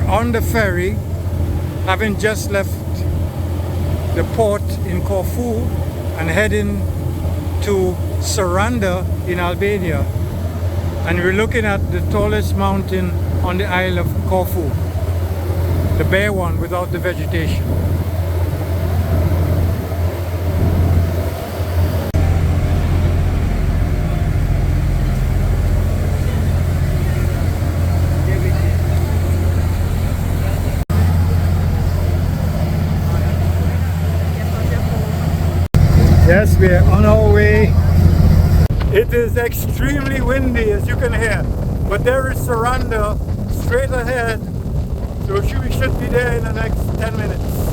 on the ferry, having just left the port in Corfu and heading to Sarandë in Albania. And we're looking at the tallest mountain on the Isle of Corfu, the bare one without the vegetation. Yes, we are on our way. It is extremely windy, as you can hear, but there is Sarandë straight ahead, so we should be there in the next 10 minutes.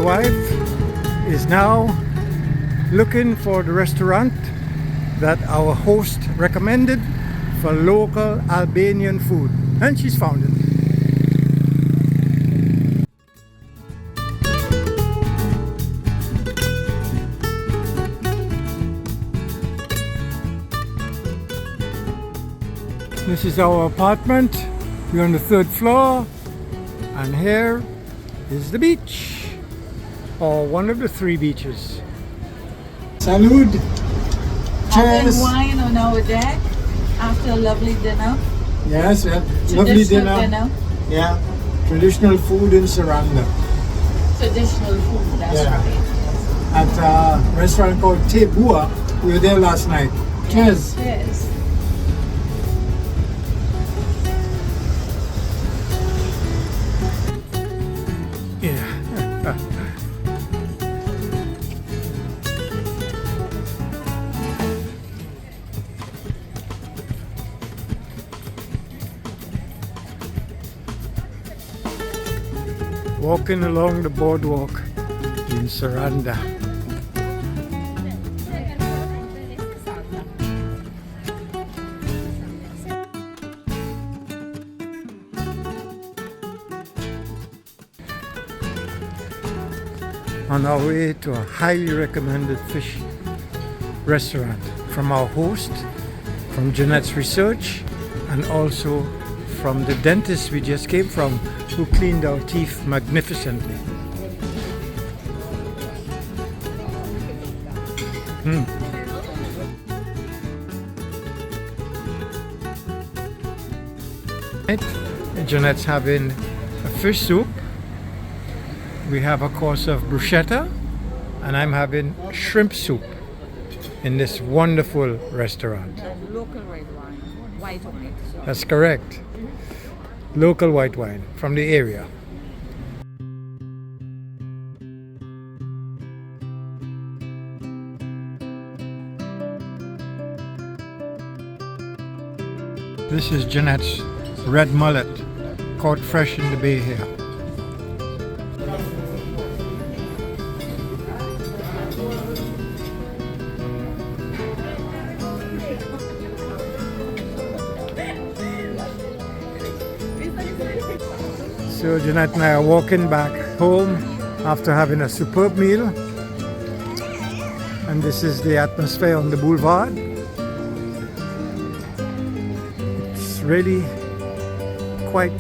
wife is now looking for the restaurant that our host recommended for local Albanian food, and she's found it. This is our apartment. We're on the 3rd floor, and here is the beach, or one of the 3 beaches. Salud! Cheers! Having wine on our deck after a lovely dinner. Yes, we had lovely dinner. Yeah, traditional food in Sarandë. Traditional food, that's right. At a restaurant called Te Bua. We were there last night. Cheers. Cheers. Yeah. Walking along the boardwalk in Sarandë. On our way to a highly recommended fish restaurant from our host, from Jeanette's research, and also from the dentist we just came from, who cleaned our teeth magnificently. Jeanette's having a fish soup. We have a course of bruschetta, and I'm having shrimp soup in this wonderful restaurant. Local red wine, white wine. That's correct. Local white wine from the area. This is Jeanette's red mullet, caught fresh in the bay here. So Jeanette and I are walking back home after having a superb meal, and this is the atmosphere on the boulevard. It's really quite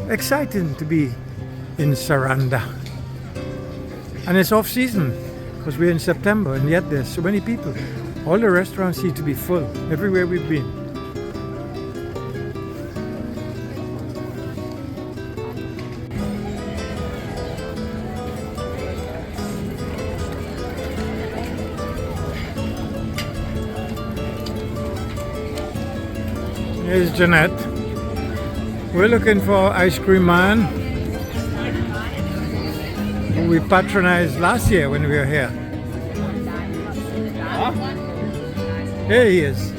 exciting to be in Sarandë, and it's off season because we're in September, and yet there's so many people. All the restaurants seem to be full everywhere we've been. Here's Jeanette. We're looking for Ice Cream Man, who we patronized last year when we were here. Here he is.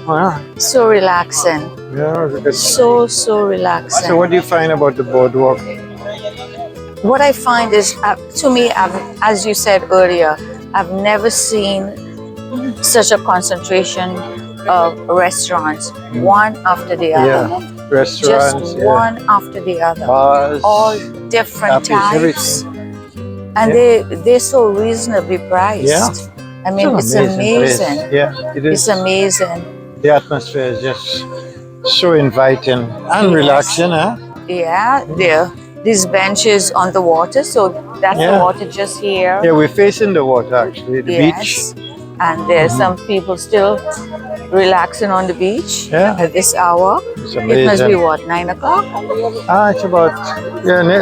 Wow. So relaxing. Yeah, So relaxing. so what do you find about the boardwalk? What I find is, to me, as you said earlier, I've never seen such a concentration of restaurants, one after the other. Yeah, restaurants, Just one after the other. bars, All different cafes, types. And they're so reasonably priced. Yeah. I mean, it's place. amazing. Yeah, it is. It's amazing. The atmosphere is just so inviting and Yes. relaxing, huh? Yeah, there. These benches on the water, so that's Yeah. the water just here. Yeah, we're facing the water actually, the beach. Yes. And there's some people still relaxing on the beach Yeah. at this hour. It's It must be amazing. what, 9 o'clock? It's about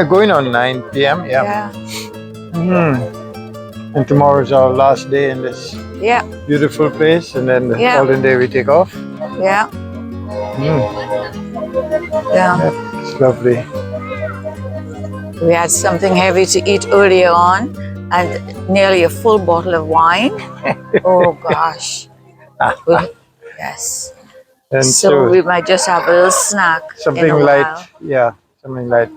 going on 9 p.m. Yeah. And tomorrow's our last day in this Yeah, beautiful place, and then the Yeah. following day we take off. yeah, Yeah, yeah. it's lovely. We had something heavy to eat earlier on and nearly a full bottle of wine. Oh gosh. Yes. And So we might just have a little snack something in a light. while. Yeah, something light.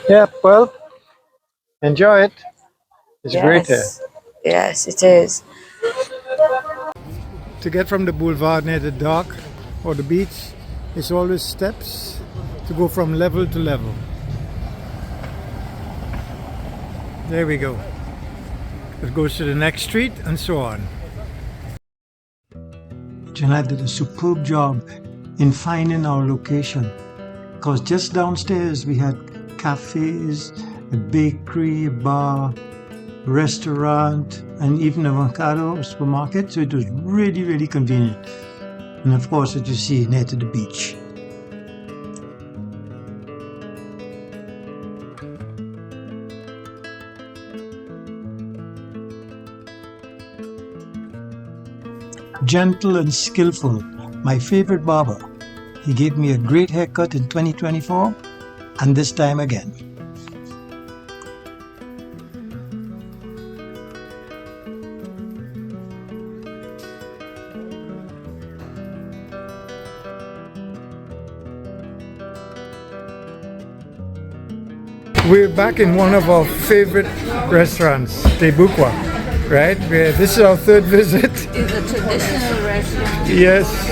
Yeah, well, enjoy it. It's great here. Yes, it is. To get from the boulevard near the dock or the beach, it's always steps to go from level to level. There we go. It goes to the next street and so on. Jeanette did a superb job in finding our location. because just downstairs we had cafes, a bakery, a bar, restaurant, and even a mercado, supermarket. So it was really, really convenient. And of course, as you see, near to the beach. Gentle and skillful, my favorite barber. He gave me a great haircut in 2024, and this time again. We're back in one of our favorite restaurants, Tebukwa, right? This is our third visit. It's a traditional restaurant. Yes.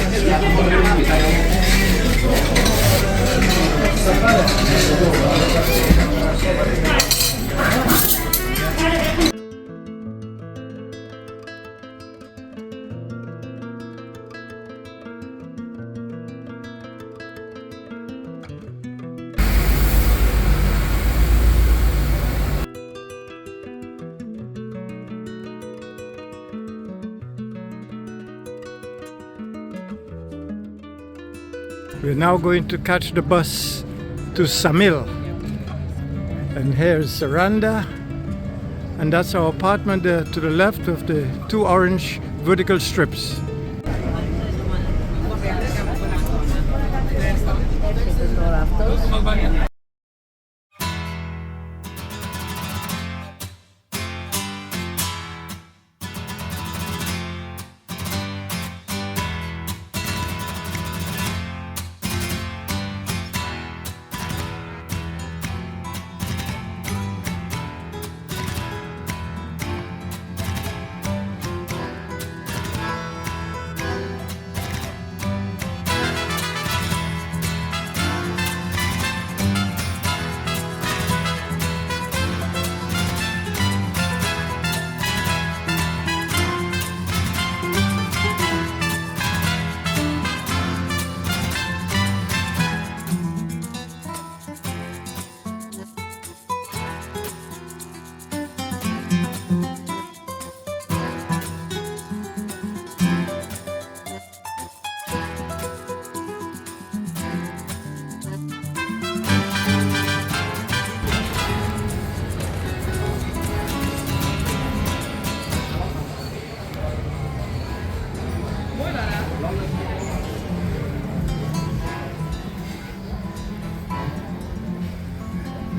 We're now going to catch the bus to Ksamil. And here's Sarandë, and that's our apartment there to the left of the two orange vertical strips.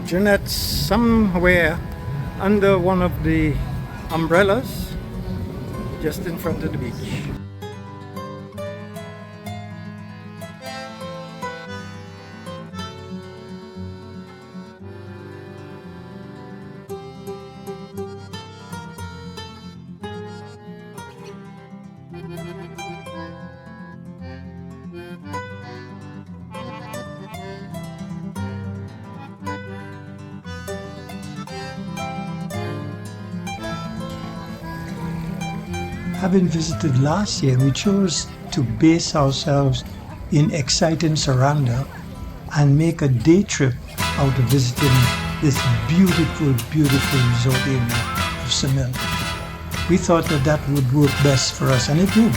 Jeanette's somewhere under one of the umbrellas just in front of the beach. Having visited last year, we chose to base ourselves in exciting Sarandë and make a day trip out of visiting this beautiful, beautiful resort area of Ksamil. We thought that that would work best for us, and it did.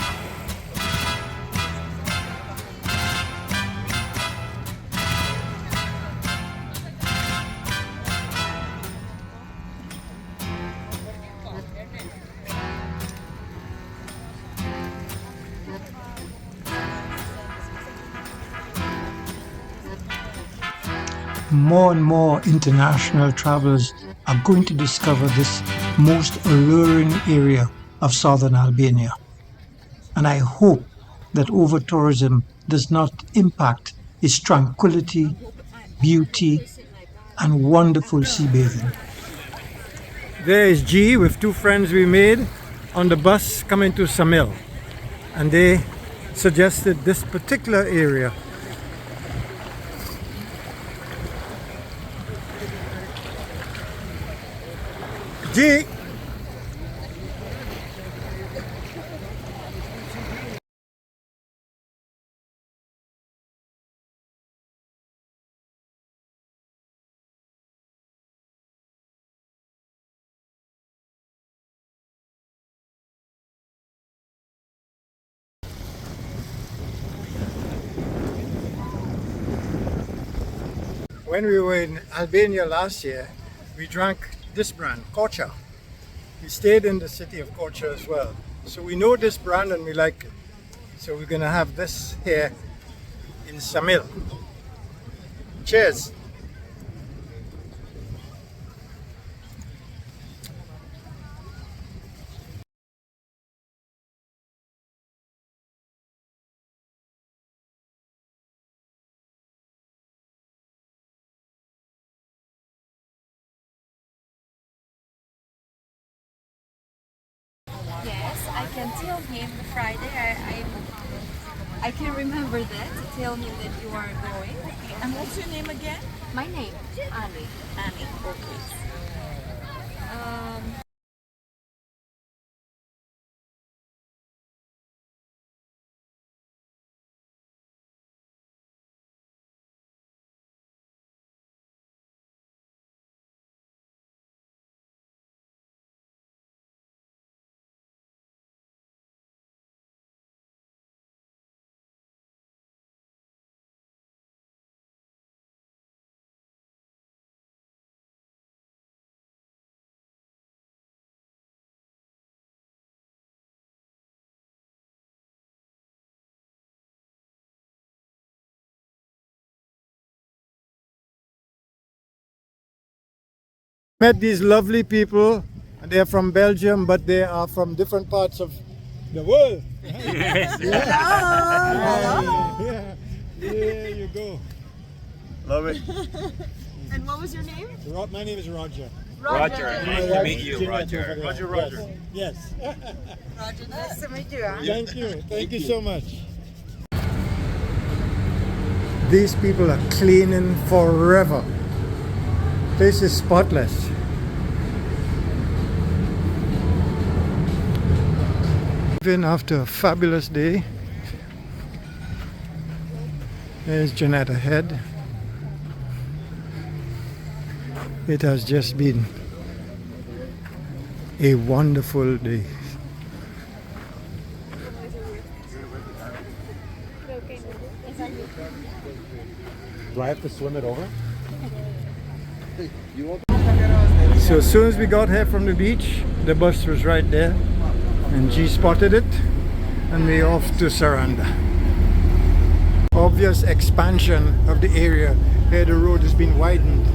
More and more international travelers are going to discover this most alluring area of southern Albania. And I hope that over-tourism does not impact its tranquility, beauty, and wonderful sea bathing. There is G with two friends we made on the bus coming to Ksamil, and they suggested this particular area. G! when we were in Albania last year, we drank this brand, Kocha. We stayed in the city of Kocha as well. So we know this brand and we like it. So we're gonna have this here in Ksamil. Cheers. Yes, I can tell him Friday. I can remember that. Tell him that you are going. And what's your name again? My name, Annie. Annie. Okay. Met these lovely people, and they're from Belgium, but they are from different parts of the world. Yes. Yeah. There you go. Love it. And what was your name? My name is Roger. Roger. Nice to meet you, Jeanette Roger. over there. Roger. Yes. Roger, nice to meet you. Thank you. Thank you so much. These people are cleaning forever. Place is spotless. Even after a fabulous day, there's Jeanette ahead. It has just been a wonderful day. Do I have to swim it over? So as soon as we got here from the beach, the bus was right there, and G spotted it, and we off to Sarandë. Obvious expansion of the area. Here the road has been widened.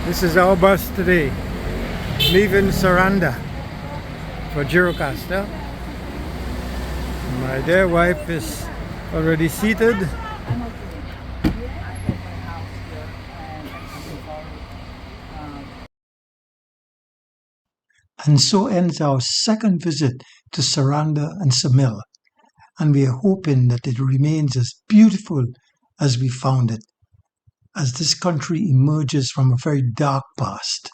This is our bus today, leaving Sarandë for Gjirokastër. My dear wife is already seated. And so ends our second visit to Sarandë and Ksamil, and we are hoping that it remains as beautiful as we found it, as this country emerges from a very dark past.